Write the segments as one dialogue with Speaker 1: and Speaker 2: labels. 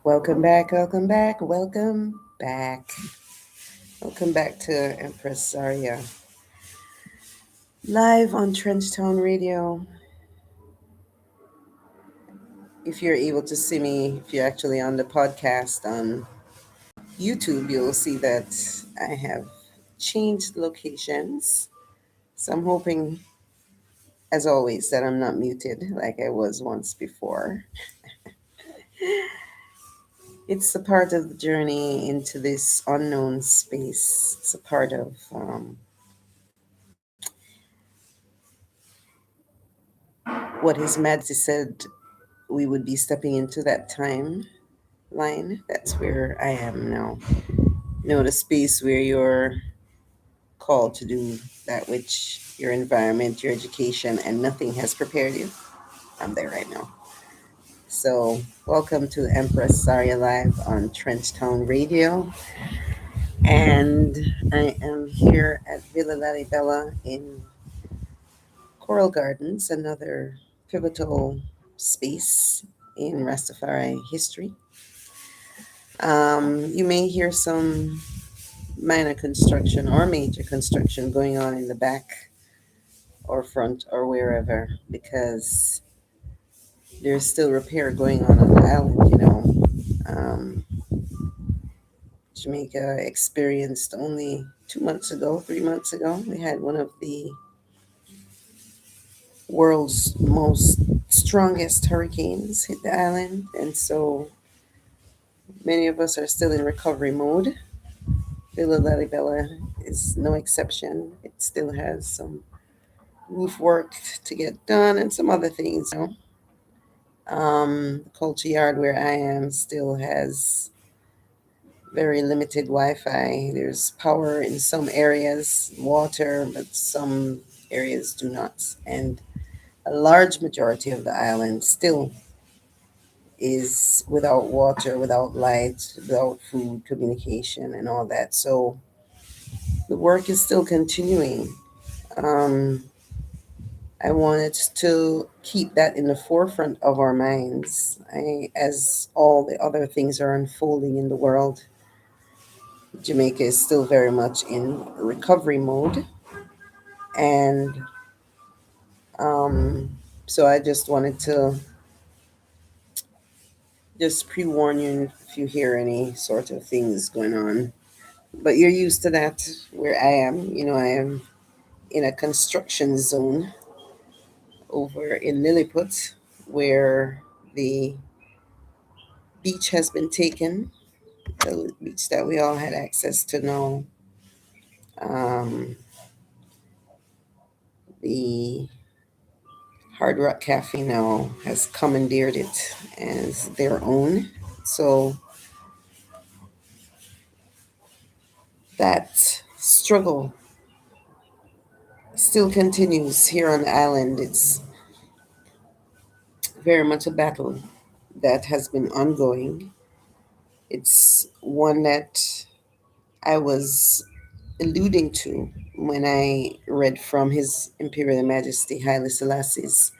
Speaker 1: Welcome back, welcome back, welcome back. Welcome back to Empress Zaria. Live on Trenchtown Radio. If you're able to see me, if you're actually on the podcast on YouTube, you'll see that I have changed locations. So I'm hoping, as always, that I'm not muted like I was once before. It's a part of the journey into this unknown space. It's a part of what His Majesty said we would be stepping into that time line. That's where I am now. The space where you're called to do that which your environment, your education, and nothing has prepared you. I'm there right now. So, welcome to Empress Zaria Live on Trenchtown Radio. And I am here at Villa LalliBella in Coral Gardens, another pivotal space in Rastafari history. You may hear some minor construction or major construction going on in the back or front or wherever because there's still repair going on the island. Jamaica experienced only 2 months ago, 3 months ago, we had one of the world's most strongest hurricanes hit the island, and so many of us are still in recovery mode. Villa LalliBella is no exception. It still has some roof work to get done and some other things. The culture yard where I am still has very limited Wi-Fi. There's power in some areas, water, but some areas do not. And a large majority of the island still is without water, without light, without food, communication, and all that. So the work is still continuing. Um, I wanted to keep that in the forefront of our minds as all the other things are unfolding in the world. Jamaica is still very much in recovery mode. And so I just wanted to just pre warn you if you hear any sort of things going on. But you're used to that where I am. I am in a construction zone over in Lilliput where the beach has been taken, the beach that we all had access to now. Um, the Hard Rock Cafe now has commandeered it as their own. So that struggle still continues here on the island. It's very much a battle that has been ongoing. It's one that I was alluding to when I read from His Imperial Majesty Haile Selassie's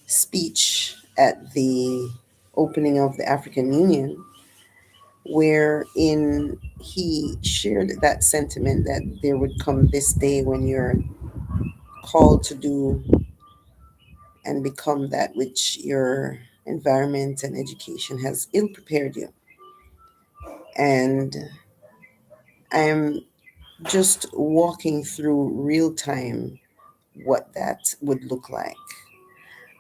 Speaker 1: speech at the opening of the African Union, wherein he shared that sentiment that there would come this day when you're called to do and become that which your environment and education has ill prepared you. And I'm just walking through real time what that would look like.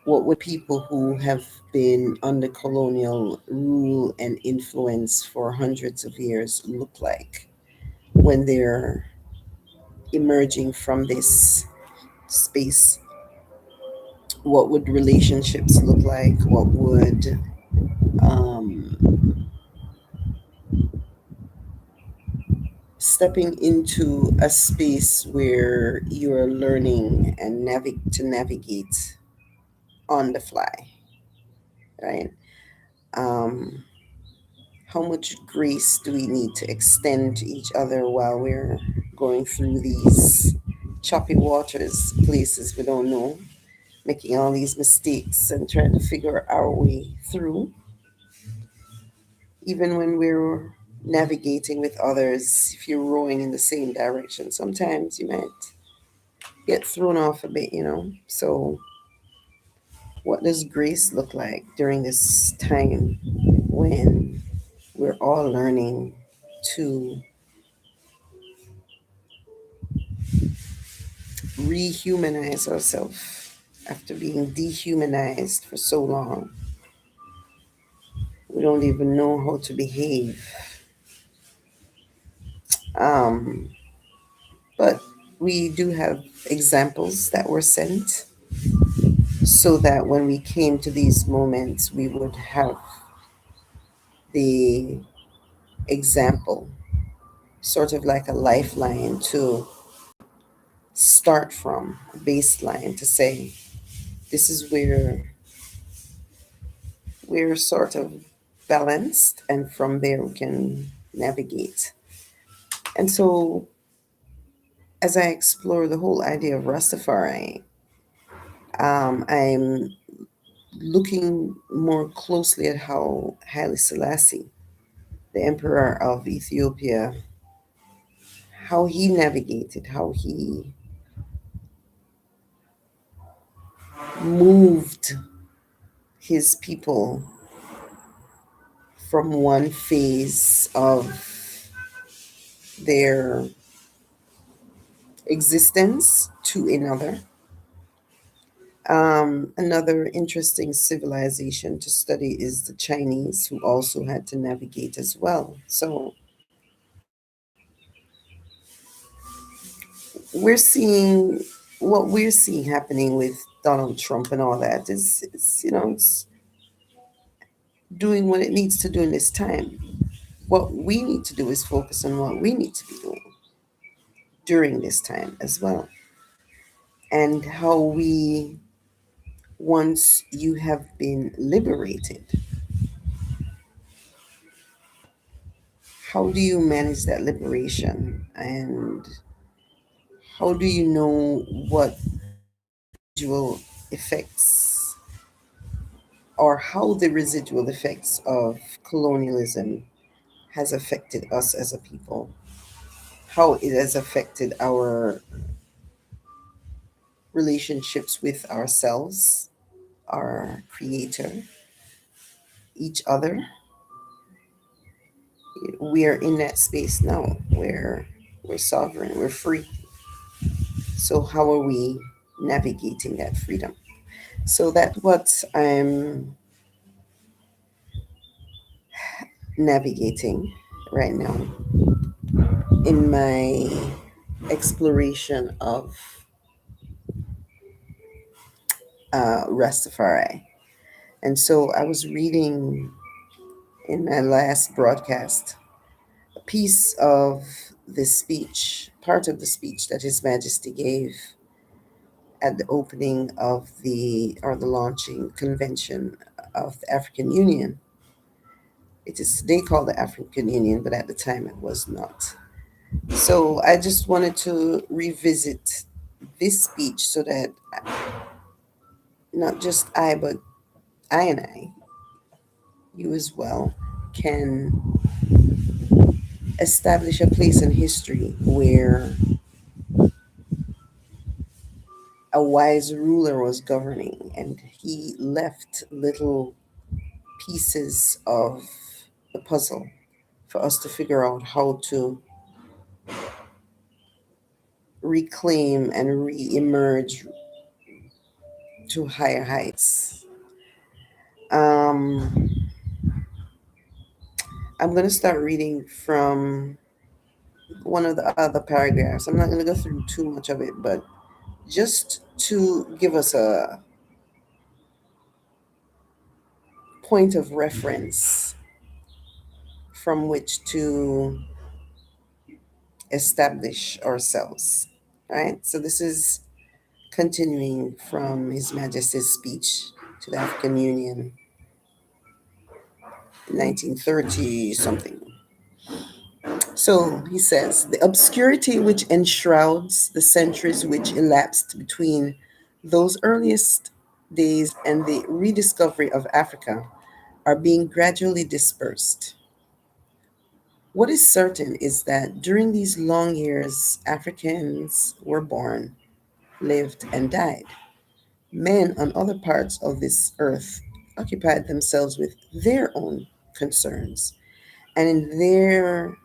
Speaker 1: What would people who have been under colonial rule and influence for hundreds of years look like when they're emerging from this space? What would relationships look like? What would stepping into a space where you're learning and to navigate on the fly, right? Um, how much grace do we need to extend to each other while we're going through these choppy waters, places we don't know, making all these mistakes and trying to figure our way through? even when we're navigating with others, if you're rowing in the same direction, sometimes you might get thrown off a bit, you know. So, what does grace look like during this time when we're all learning to rehumanize ourselves after being dehumanized for so long? We don't even know how to behave. Um, but we do have examples that were sent so that when we came to these moments, we would have the example, sort of like a lifeline to start from, a baseline to say, this is where we're sort of balanced, and from there we can navigate. And so, as I explore the whole idea of Rastafari, I'm looking more closely at how Haile Selassie, the emperor of Ethiopia, how he navigated, how he moved his people from one phase of their existence to another. Another interesting civilization to study is the Chinese, who also had to navigate as well. So we're seeing what we're seeing happening with Donald Trump and all that is it's doing what it needs to do in this time. What we need to do is focus on what we need to be doing during this time as well, and how we, once you have been liberated, how do you manage that liberation, and how do you know what residual effects, or how the residual effects of colonialism has affected us as a people, how it has affected our relationships with ourselves, our creator, each other. We are in that space now where we're sovereign, we're free. So, how are we navigating that freedom? So, that's what I'm navigating right now in my exploration of Rastafari. And so, I was reading in my last broadcast a piece of this speech, part of the speech that His Majesty gave at the opening of the launching convention of the African Union. It is today called the African Union, but at the time it was not. So I just wanted to revisit this speech so that not just I, but I and I, you as well, can establish a place in history where a wise ruler was governing and he left little pieces of the puzzle for us to figure out how to reclaim and re-emerge to higher heights. Um, I'm going to start reading from one of the other paragraphs. I'm not going to go through too much of it, but just to give us a point of reference from which to establish ourselves. Right? So this is continuing from His Majesty's speech to the African Union in 1930 something. So he says, the obscurity which enshrouds the centuries which elapsed between those earliest days and the rediscovery of Africa are being gradually dispersed. What is certain is that during these long years, Africans were born, lived, and died. Men on other parts of this earth occupied themselves with their own concerns, and in their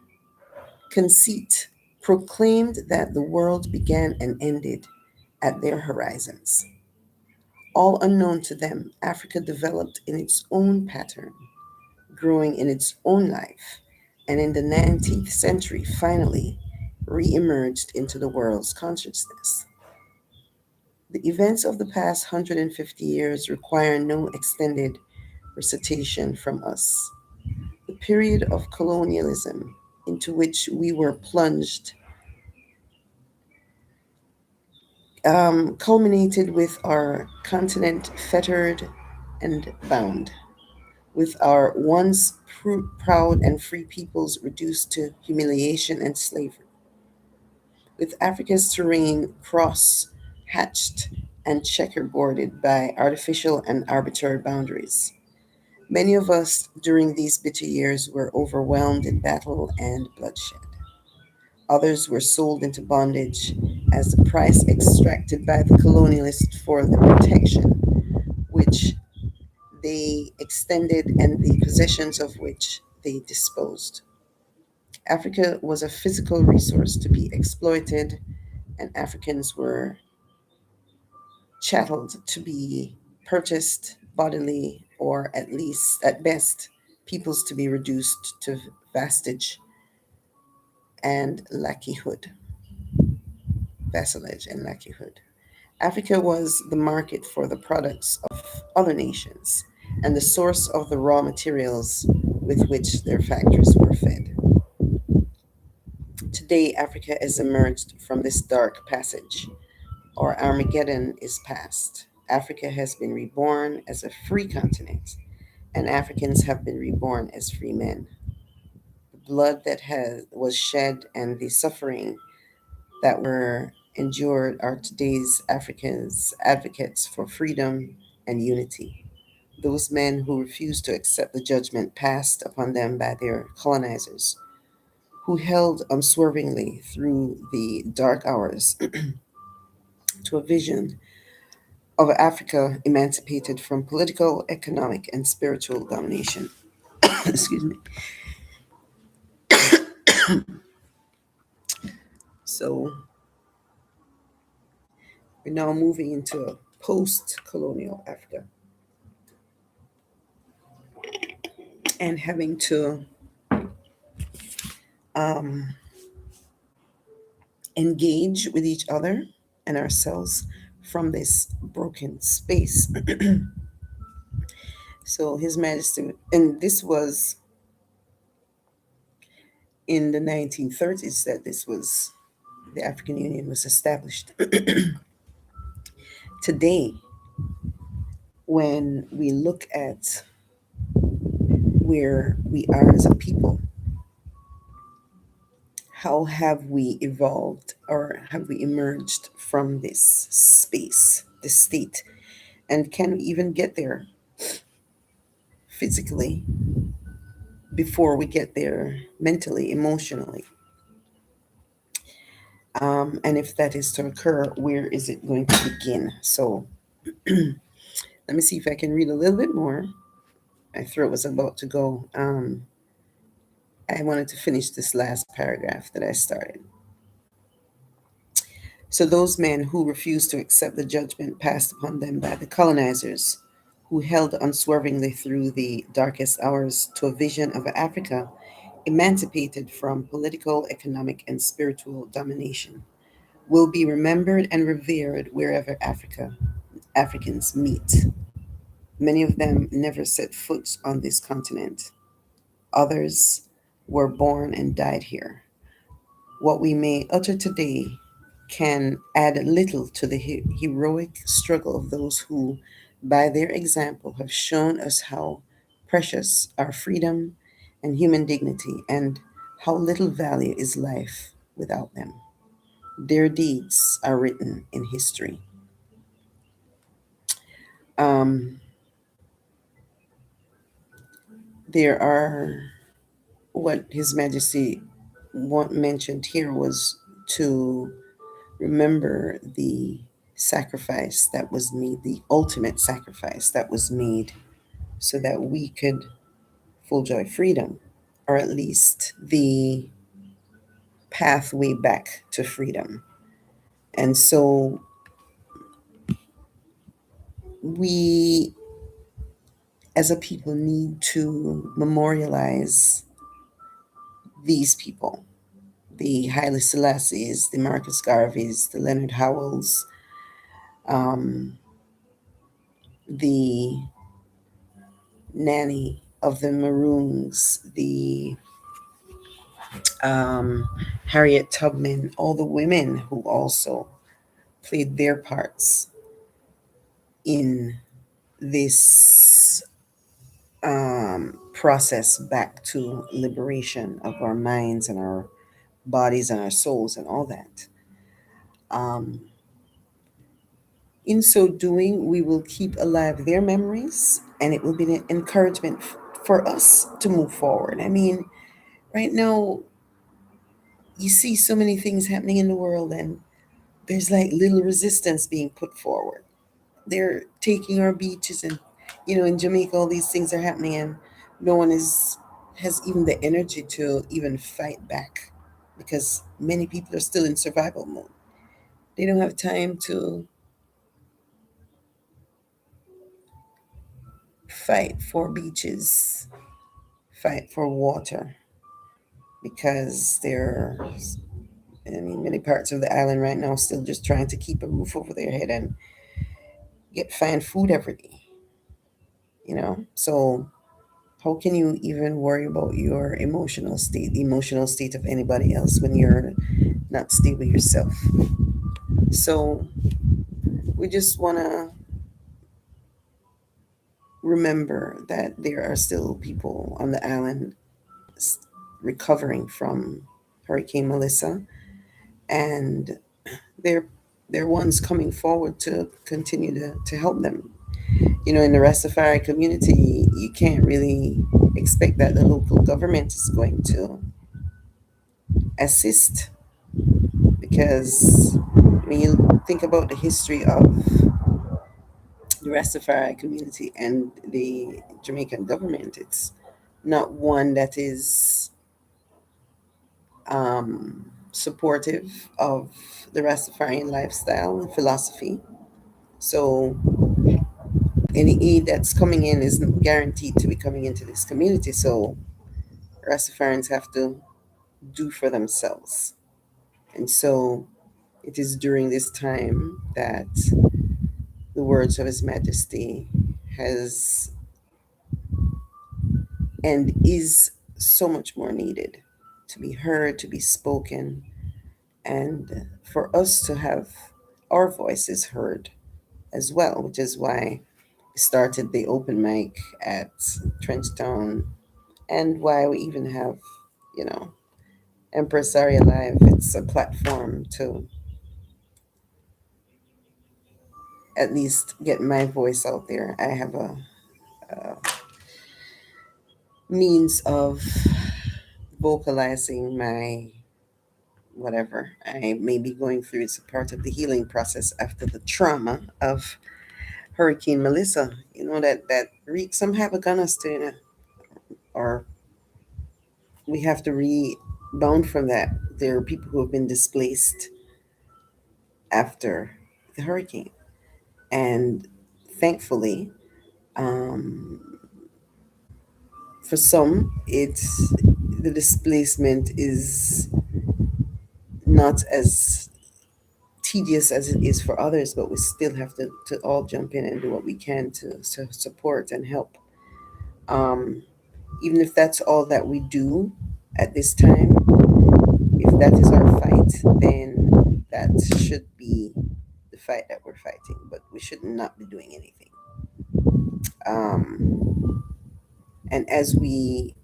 Speaker 1: conceit proclaimed that the world began and ended at their horizons. All unknown to them, Africa developed in its own pattern, growing in its own life, and in the 19th century finally re emerged into the world's consciousness. The events of the past 150 years require no extended recitation from us. The period of colonialism into which we were plunged culminated with our continent fettered and bound, with our once proud and free peoples reduced to humiliation and slavery, with Africa's terrain cross hatched and checkerboarded by artificial and arbitrary boundaries. Many of us during these bitter years were overwhelmed in battle and bloodshed. Others were sold into bondage as the price extracted by the colonialists for the protection which they extended and the possessions of which they disposed. Africa was a physical resource to be exploited, and Africans were chatteled to be purchased bodily, or at least, at best, peoples to be reduced to vastage and lackeyhood, vassalage and lackeyhood. Africa was the market for the products of other nations and the source of the raw materials with which their factories were fed. Today, Africa has emerged from this dark passage, or Armageddon is past. Africa has been reborn as a free continent, and Africans have been reborn as free men. The blood that was shed and the suffering that were endured are today's Africans advocates for freedom and unity. Those men who refused to accept the judgment passed upon them by their colonizers, who held unswervingly through the dark hours to a vision of Africa emancipated from political, economic, and spiritual domination. Excuse me. So we're now moving into a post colonial Africa and having to um, engage with each other and ourselves from this broken space. So His Majesty, and this was in the 1930s that this was the African Union was established. Today, when we look at where we are as a people, how have we evolved or have we emerged from this space, this state, and can we even get there physically before we get there mentally, emotionally? And if that is to occur, where is it going to begin? So let me see if I can read a little bit more. My throat was about to go. I wanted to finish this last paragraph that I started. So those men who refused to accept the judgment passed upon them by the colonizers, who held unswervingly through the darkest hours to a vision of Africa emancipated from political, economic, and spiritual domination, will be remembered and revered wherever Africans meet. Many of them never set foot on this continent. Others were born and died here. What we may utter today can add little to the heroic struggle of those who, by their example, have shown us how precious are freedom and human dignity, and how little value is life without them. Their deeds are written in history. Um, there are what His Majesty mentioned here was to remember the sacrifice that was made, the ultimate sacrifice that was made, so that we could full joy freedom, or at least the pathway back to freedom. And so we as a people need to memorialize these people, the Haile Selassies, the Marcus Garveys, the Leonard Howells, um, the Nanny of the Maroons, the Harriet Tubman, all the women who also played their parts in this process back to liberation of our minds and our bodies and our souls and all that. Um, in so doing, we will keep alive their memories, and it will be an encouragement for us to move forward. I mean, right now, you see so many things happening in the world, and there's like little resistance being put forward. They're taking our beaches, and in Jamaica, all these things are happening, and no one is has even the energy to even fight back, because many people are still in survival mode. They don't have time to fight for beaches, fight for water, because they're, I mean, many parts of the island right now still just trying to keep a roof over their head and find food every day. So how can you even worry about your emotional state, the emotional state of anybody else, when you're not stable yourself? So we just want to remember that there are still people on the island recovering from Hurricane Melissa, and they're they're ones coming forward to continue to help them. In the Rastafari community, you can't really expect that the local government is going to assist, because when you think about the history of the Rastafari community and the Jamaican government, it's not one that is supportive of the Rastafarian lifestyle and philosophy. So any aid that's coming in isn't guaranteed to be coming into this community. So Rastafarians have to do for themselves. And so it is during this time that the words of His Majesty has and is so much more needed to be heard, to be spoken, and for us to have our voices heard as well, which is why we started the open mic at Trenchtown, and why we even have, you know, Empress Zaria Live. It's a platform to at least get my voice out there. I have a means of vocalizing my whatever I may be going through. It's a part of the healing process after the trauma of Hurricane Melissa. That wreaked some havoc on us, or we have to rebound from that. There are people who have been displaced after the hurricane, and thankfully, um, for some, it's the displacement is not as tedious as it is for others, but we still have to all jump in and do what we can to support and help. Um, Even if that's all that we do at this time, if that is our fight, then that should be the fight that we're fighting, but we should not be doing anything. And as we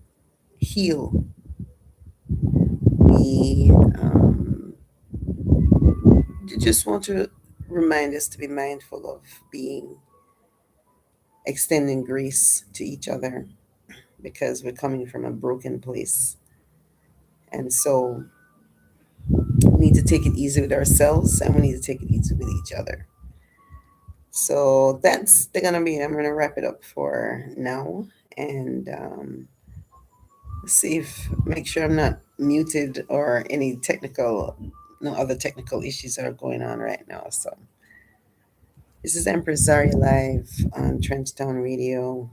Speaker 1: heal, we just want to remind us to be mindful of being extending grace to each other, because we're coming from a broken place. And so we need to take it easy with ourselves and we need to take it easy with each other. So that's gonna be. I'm gonna wrap it up for now, and see if make sure I'm not muted or any technical, no other technical issues that are going on right now. So this is Empress Zaria live on Trenchtown Radio,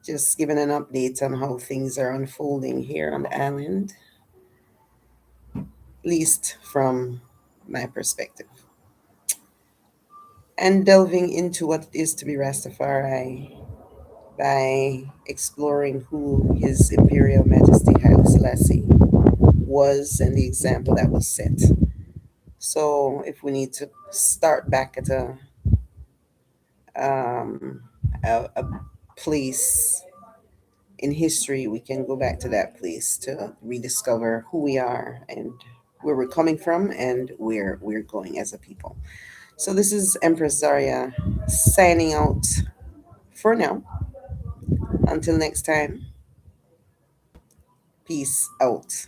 Speaker 1: just giving an update on how things are unfolding here on the island, at least from my perspective, and delving into what it is to be Rastafari by exploring who His Imperial Majesty Haile Selassie was and the example that was set. So, if we need to start back at um, a place in history, we can go back to that place to rediscover who we are and where we're coming from and where we're going as a people. So, this is Empress Zaria signing out for now. Until next time, peace out.